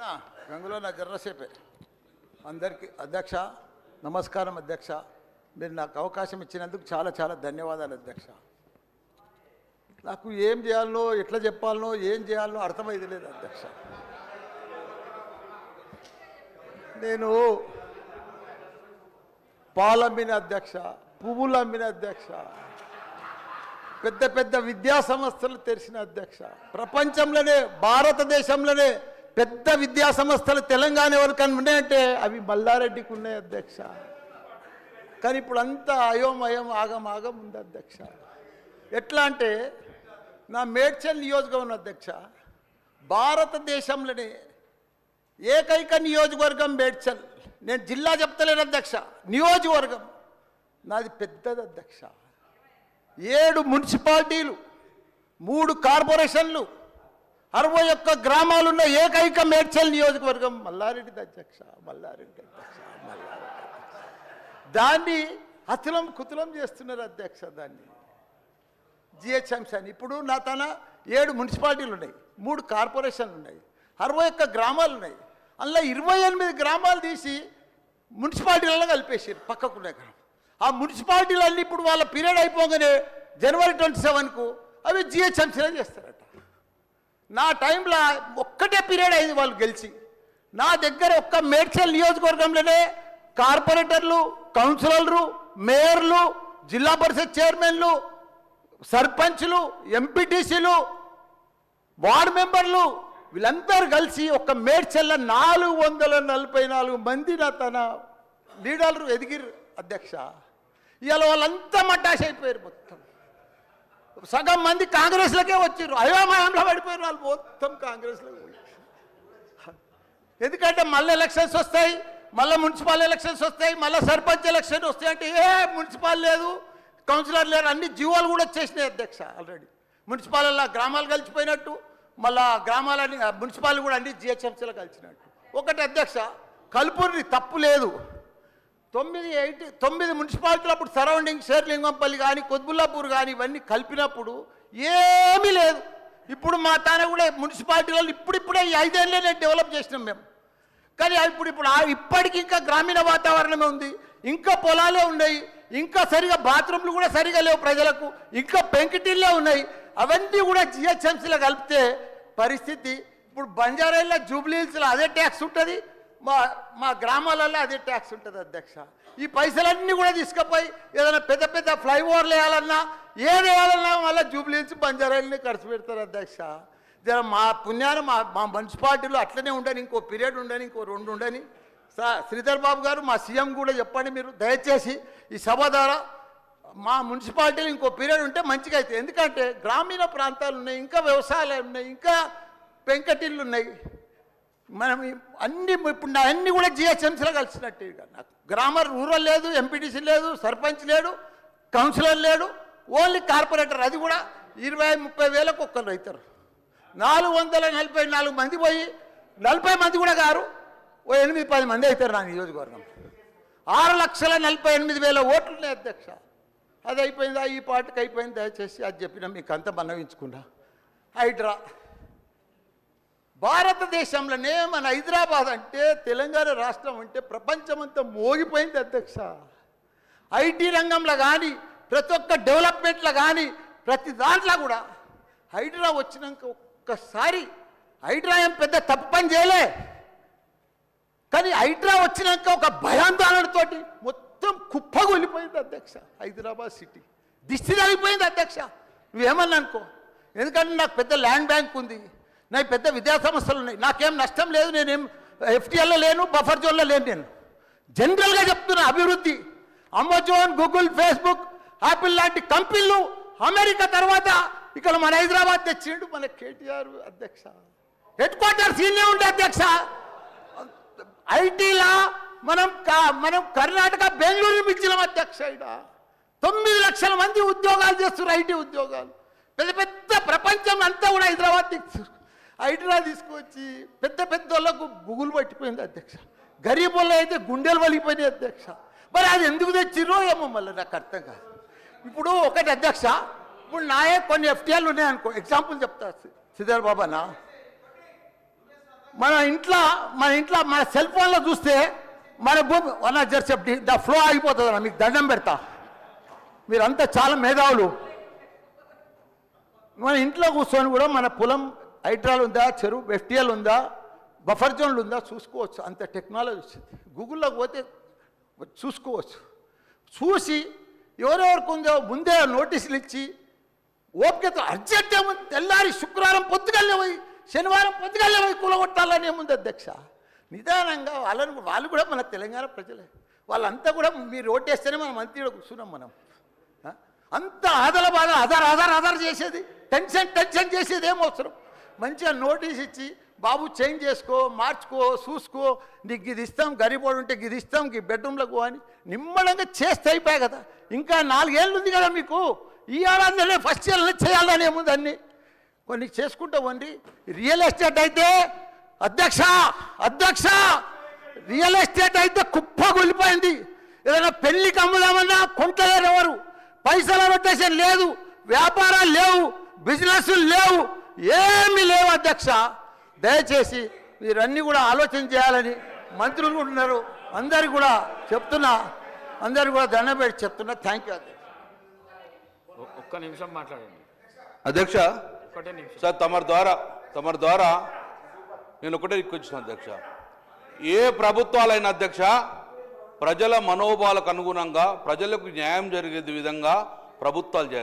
గంగులో నా జర్రసేపే అందరికీ అధ్యక్ష నమస్కారం అధ్యక్ష. మీరు నాకు అవకాశం ఇచ్చినందుకు చాలా చాలా ధన్యవాదాలు అధ్యక్ష. నాకు ఏం చేయాలనో ఎట్లా చెప్పాలనో ఏం చేయాలనో అర్థమైంది లేదు అధ్యక్ష. నేను పాలమ్మిన అధ్యక్ష, పువ్వులు అమ్మిన అధ్యక్ష, పెద్ద పెద్ద విద్యా సంస్థలు తెరిచిన అధ్యక్ష. ప్రపంచంలోనే భారతదేశంలోనే పెద్ద విద్యా సంస్థలు తెలంగాణ ఎవరికైనా ఉన్నాయంటే అవి మల్లారెడ్డికి ఉన్నాయి అధ్యక్ష. కానీ ఇప్పుడు అంతా అయోమయం ఆగం ఉంది అధ్యక్ష. ఎట్లా అంటే నా మేడ్చల్ నియోజకవర్గం అధ్యక్ష, భారతదేశంలోనే ఏకైక నియోజకవర్గం మేడ్చల్. నేను జిల్లా చెప్తలేను అధ్యక్ష, నియోజకవర్గం నాది పెద్దది అధ్యక్ష. 7 మున్సిపాలిటీలు, 3 కార్పొరేషన్లు, 61 గ్రామాలున్న ఏకైక మేడ్చల్ నియోజకవర్గం మల్లారెడ్డి అధ్యక్ష. మల్లారెడ్డి దాన్ని అతులం కుతులం చేస్తున్నారు అధ్యక్ష. దాన్ని జిహెచ్ఎంసీ అని ఇప్పుడు నా తన 7 మున్సిపాలిటీలు ఉన్నాయి, 3 కార్పొరేషన్లు ఉన్నాయి, 61 గ్రామాలు ఉన్నాయి. అందులో 28 గ్రామాలు తీసి మున్సిపాలిటీలలో కలిపేసారు పక్కకునే గ్రామం. ఆ మున్సిపాలిటీలన్నీ ఇప్పుడు వాళ్ళ పీరియడ్ అయిపోగానే జనవరి 27కు అవి జిహెచ్ఎంసీలో చేస్తారట. నా టైంలో ఒక్కటే పీరియడ్ అయింది వాళ్ళు గెలిచి. నా దగ్గర ఒక్క మేడ్చల్ నియోజకవర్గంలోనే కార్పొరేటర్లు, కౌన్సిలర్లు, మేయర్లు, జిల్లా పరిషత్ చైర్మన్లు, సర్పంచ్లు, ఎంపీటీసీలు, వార్డు మెంబర్లు వీళ్ళందరూ కలిసి ఒక్క మేడ్చల్ల 444 మంది నా తన లీడర్లు ఎదిగిరు అధ్యక్ష. ఇవాళ వాళ్ళంతా మడ్డాష్ అయిపోయారు. మొత్తం సగం మంది కాంగ్రెస్లకే వచ్చారు. అయోమయంలో పడిపోయారు వాళ్ళు మొత్తం కాంగ్రెస్లో. ఎందుకంటే మళ్ళీ ఎలక్షన్స్ వస్తాయి, మళ్ళీ మున్సిపల్ ఎలక్షన్స్ వస్తాయి, మళ్ళీ సర్పంచ్ ఎలక్షన్ వస్తాయి అంటే ఏ మున్సిపల్ లేదు, కౌన్సిలర్ లేరు, అన్ని జీవోలు కూడా వచ్చేసినాయి అధ్యక్ష. ఆల్రెడీ మున్సిపాలలో గ్రామాలు కలిసిపోయినట్టు, మళ్ళా గ్రామాలని మున్సిపాలిటీ కూడా అన్ని జిహెచ్ఎంసీలో కలిసినట్టు. ఒకటి అధ్యక్ష, కలుపుని తప్పు లేదు. 9 మున్సిపాలిటీలు అప్పుడు సరౌండింగ్ షేర్లింగంపల్లి కానీ కొద్బుల్లాపూర్ కానీ ఇవన్నీ కలిపినప్పుడు ఏమీ లేదు. ఇప్పుడు మా తానే కూడా మున్సిపాలిటీలలో ఇప్పుడిప్పుడే ఈ 5 ఏళ్ళనే డెవలప్ చేసినాం మేము. కానీ ఇప్పుడు ఇప్పటికీ ఇంకా గ్రామీణ వాతావరణమే ఉంది, ఇంకా పొలాలే ఉన్నాయి, ఇంకా సరిగా బాత్రూమ్లు కూడా సరిగా లేవు ప్రజలకు, ఇంకా పెంకిటిల్లే ఉన్నాయి. అవన్నీ కూడా జిహెచ్ఎంసీలో కలిపితే పరిస్థితి ఇప్పుడు బంజారాల్లో జూబ్లీహిల్స్లో అదే ట్యాక్స్ ఉంటుంది, మా గ్రామాలలో అదే ట్యాక్స్ ఉంటుంది అధ్యక్ష. ఈ పైసలన్నీ కూడా తీసుకుపోయి ఏదైనా పెద్ద పెద్ద ఫ్లైఓవర్లు వేయాలన్నా ఏది వేయాలన్నా మళ్ళీ జూబ్లీహిల్స్ బంజారాలని ఖర్చు పెడతారు అధ్యక్ష. జర మా పుణ్యాన మా మున్సిపాలిటీలో అట్లనే ఉండని, ఇంకో పీరియడ్ ఉండని, ఇంకో 2 ఉండని. శ్రీధర్ బాబు గారు మా సీఎం కూడా చెప్పండి మీరు దయచేసి ఈ సభ ద్వారా మా మున్సిపాలిటీలో ఇంకో పీరియడ్ ఉంటే మంచిగా అవుతుంది. ఎందుకంటే గ్రామీణ ప్రాంతాలు ఉన్నాయి, ఇంకా వ్యవసాయాలు ఉన్నాయి, ఇంకా పెంకటిళ్ళు ఉన్నాయి. మనం అన్ని ఇప్పుడు నా అన్నీ కూడా జిహెచ్ఎంసీలో కలిసినట్టు. నాకు రూరల్ లేదు, ఎంపీటీసీ లేదు, సర్పంచ్ లేడు, కౌన్సిలర్ లేడు, ఓన్లీ కార్పొరేటర్. అది కూడా 20-30 వేలకు ఒక్కరు అవుతారు. 444 మంది పోయి 40 మంది కూడా గారు 8-10 మంది అవుతారు నా నియోజకవర్గం. 6,48,000 ఓట్లు ఉన్నాయి అధ్యక్ష. అది అయిపోయిందా? ఈ పార్టీకి అయిపోయింది. దయచేసి అది చెప్పినా మీకు అంత మనవించుకున్నా. హైడ్రా భారతదేశంలోనే మన హైదరాబాద్ అంటే, తెలంగాణ రాష్ట్రం అంటే ప్రపంచమంతా మోగిపోయింది అధ్యక్ష. ఐటీ రంగంలో కానీ, ప్రతి ఒక్క డెవలప్మెంట్లో కానీ, ప్రతి దాంట్లో కూడా హైడ్రా వచ్చినాక ఒక్కసారి హైడ్రా ఏం పెద్ద తప్పు పని చేయలే. కానీ హైడ్రా వచ్చినాక ఒక భయాందోళనతో మొత్తం కుప్పగొలిపోయింది అధ్యక్ష. హైదరాబాద్ సిటీ దిష్టి తగిలిపోయింది అధ్యక్ష. నువ్వేమన్నా అనుకో, ఎందుకంటే నాకు పెద్ద ల్యాండ్ బ్యాంక్ ఉంది, నాకు పెద్ద విద్యా సంస్థలు ఉన్నాయి, నాకేం నష్టం లేదు, నేనేం ఎఫ్టీఎల్లో లేను, బఫర్ జోన్లో లేను. నేను జనరల్గా చెప్తున్నా, అభివృద్ధి అమెజాన్, గూగుల్, ఫేస్బుక్, యాపిల్ లాంటి కంపెనీలు అమెరికా తర్వాత ఇక్కడ మన హైదరాబాద్ తెచ్చిండు మన కేటీఆర్ అధ్యక్ష. హెడ్ క్వార్టర్స్ ఈయనే ఉండే అధ్యక్ష. ఐటీలా మనం కర్ణాటక బెంగళూరు మించినాం అధ్యక్ష. ఇక్కడ 9 లక్షల మంది ఉద్యోగాలు చేస్తున్నారు, ఐటీ ఉద్యోగాలు. పెద్ద పెద్ద ప్రపంచం అంతా కూడా హైడ్రా తీసుకొచ్చి పెద్ద పెద్ద వాళ్ళకు గుగులు పట్టిపోయింది అధ్యక్ష. గరీబుల్లో అయితే గుండెలు వలిగిపోయినాయి అధ్యక్ష. మరి అది ఎందుకు తెచ్చిర్రో ఏమో మళ్ళీ నాకు అర్థం కాదు. ఇప్పుడు ఒకటి అధ్యక్ష, ఇప్పుడు నాయే కొన్ని ఎఫ్టీఎల్ ఉన్నాయనుకో, ఎగ్జాంపుల్ చెప్తా శ్రీధర్ బాబా. మన ఇంట్లో మన సెల్ ఫోన్లో చూస్తే మన భూమి అన్న జర్సెప్టి ద ఫ్లో అయిపోతుంది అన్న, మీకు దండం పెడతా, మీరంతా చాలా మేధావులు. మన ఇంట్లో కూర్చొని కూడా మన పొలం హైడ్రాల్ ఉందా, చెరువు ఎఫ్టీఎల్ ఉందా, బఫర్ జోన్లు ఉందా చూసుకోవచ్చు. అంత టెక్నాలజీ వచ్చింది. గూగుల్లోకి పోతే చూసుకోవచ్చు. చూసి ఎవరెవరికి ఉందో ముందే నోటీసులు ఇచ్చి ఓపికతో అర్జెంట్ ఏముంది, తెల్లారి శుక్రవారం పొద్దుగల్లే పోయి శనివారం పొద్దుగల్లే పోయి కూలగొట్టాలని ఏముంది అధ్యక్ష. నిదానంగా వాళ్ళు కూడా మన తెలంగాణ ప్రజలే, వాళ్ళంతా కూడా మీరు ఓటేస్తేనే మనం మంత్రిలో కూర్చున్నాం. మనం అంత ఆదల బాధ ఆధార్ చేసేది, టెన్షన్ చేసేది ఏం అవసరం. మంచిగా నోటీస్ ఇచ్చి బాబు చేంజ్ చేసుకో, మార్చుకో, చూసుకో, నీకు ఇది ఇస్తాం, గరీబోడు ఉంటే ఇది ఇస్తాం, ఈ బెడ్రూమ్లకు అని నిమ్మడంగా చేస్తే అయిపోయాయి కదా. ఇంకా 4 ఏళ్ళు ఉంది కదా మీకు, ఈ ఏడాదిలో ఫస్ట్ ఇయర్లో చేయాలని ఏముంది, అన్నీ కొన్ని చేసుకుంటూ వండి. రియల్ ఎస్టేట్ అయితే అధ్యక్ష రియల్ ఎస్టేట్ అయితే కుప్ప కూలిపోయింది. ఏదైనా పెళ్లికి అమ్ముదామన్నా కొంటలేరు ఎవరు, పైసల రొటేషన్ లేదు, వ్యాపారాలు లేవు, బిజినెస్లు లేవు, ఏమీ లేవు అధ్యక్ష. దయచేసి మీరన్నీ కూడా ఆలోచన చేయాలని మంత్రులు ఉన్నారు, అందరికి కూడా చెప్తున్నా, అందరికి కూడా దండం పెట్టి చెప్తున్నా. థ్యాంక్ యూ అధ్యక్ష. ఒక్క నిమిషం మాట్లాడండి అధ్యక్ష. ఒకటే నిమిషం సార్ తమరి ద్వారా నేను ఒకటే రిక్వెస్ట్ అధ్యక్ష, ఏ ప్రభుత్వాలైన అధ్యక్ష ప్రజల మనోభావాలకు అనుగుణంగా ప్రజలకు న్యాయం జరిగే విధంగా ప్రభుత్వాలు చేయాలి.